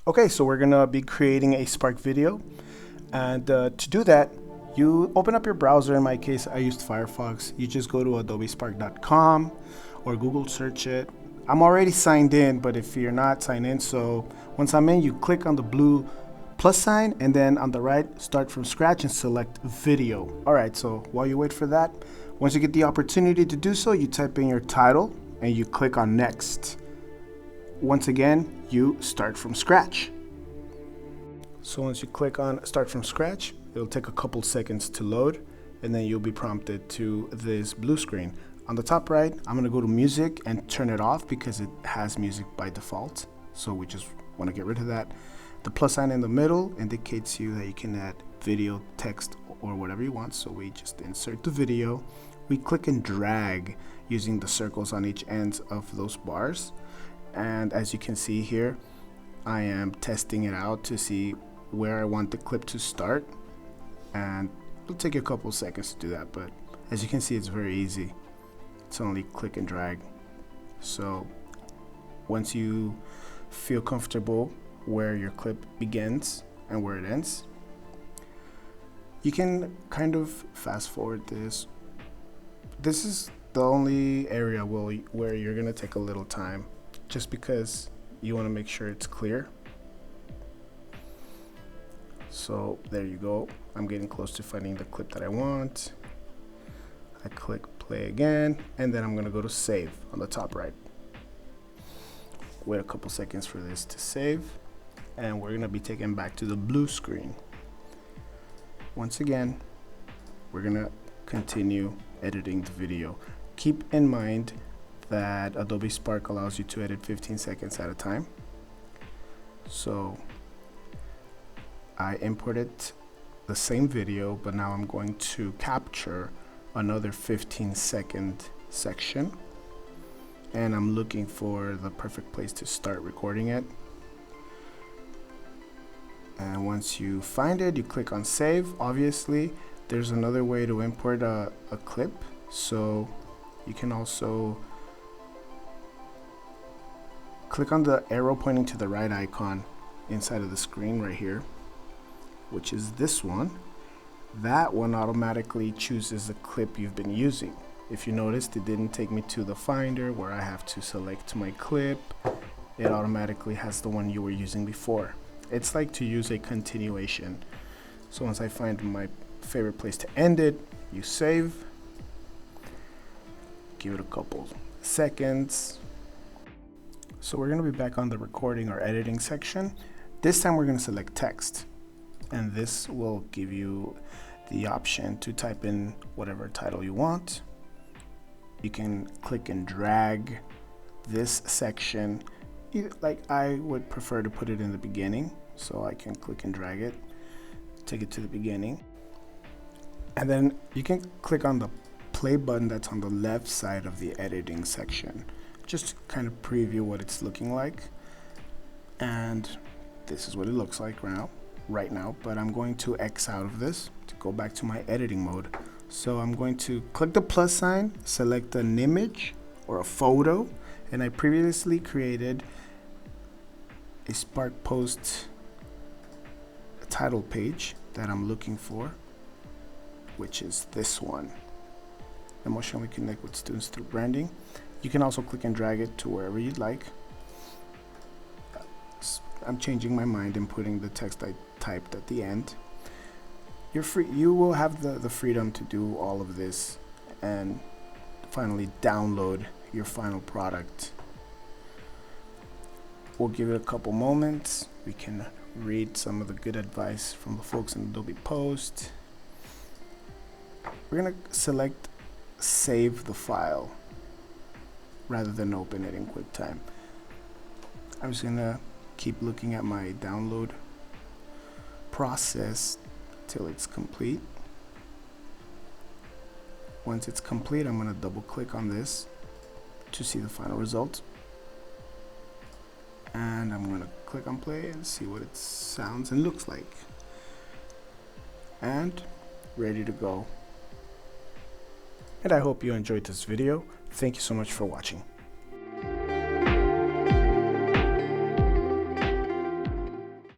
Okay, so we're gonna be creating a Spark video, and to do that, you open up your browser. In my case, I used Firefox. You just go to adobespark.com or Google search it. I'm already signed in, but if you're not signed in, so once I'm in, you click on the blue plus sign, and then on the right, start from scratch and select video. All right, so while you wait for that, once you get the opportunity to do so, you type in your title and you click on next. Once again, you start from scratch. So once you click on start from scratch, it'll take a couple seconds to load, and then you'll be prompted to this blue screen. On the top right, I'm gonna go to music and turn it off because it has music by default. So we just wanna get rid of that. The plus sign in the middle indicates you that you can add video, text, or whatever you want. So we just insert the video. We click and drag using the circles on each end of those bars. And as you can see here, I am testing it out to see where I want the clip to start. And it'll take a couple seconds to do that, but as you can see, it's very easy. It's only click and drag. So once you feel comfortable where your clip begins and where it ends, you can kind of fast forward this. This is the only area where you're gonna take a little time, just because you want to make sure it's clear. So there you go. I'm getting close to finding the clip that I want. I click play again, and then I'm going to go to save on the top right. Wait a couple seconds for this to save, and we're going to be taken back to the blue screen. Once again, we're going to continue editing the video. Keep in mind that Adobe Spark allows you to edit 15 seconds at a time. So I imported the same video, but now I'm going to capture another 15-second section, and I'm looking for the perfect place to start recording it. And once you find it, you click on save. Obviously, there's another way to import a clip, so you can also click on the arrow pointing to the right icon inside of the screen right here, which is this one. That one automatically chooses the clip you've been using. If you noticed, it didn't take me to the Finder where I have to select my clip. It automatically has the one you were using before. It's like to use a continuation. So once I find my favorite place to end it, you save. Give it a couple seconds. So we're going to be back on the recording or editing section. This time we're going to select text, and this will give you the option to type in whatever title you want. You can click and drag this section. Like, I would prefer to put it in the beginning, so I can click and drag it, take it to the beginning. And then you can click on the play button that's on the left side of the editing section, just to kind of preview what it's looking like. And this is what it looks like right now, but I'm going to X out of this to go back to my editing mode. So I'm going to click the plus sign, select an image or a photo, and I previously created a Spark post title page that I'm looking for, which is this one. Emotionally connect with students through branding. You can also click and drag it to wherever you'd like. I'm changing my mind and putting the text I typed at the end. You're free. You will have the freedom to do all of this and finally download your final product. We'll give it a couple moments. We can read some of the good advice from the folks in Adobe Post. We're gonna select save the file rather than open it in QuickTime. I'm just gonna keep looking at my download process till it's complete. Once it's complete, I'm gonna double click on this to see the final result. And I'm gonna click on play and see what it sounds and looks like. And ready to go. And I hope you enjoyed this video. Thank you so much for watching.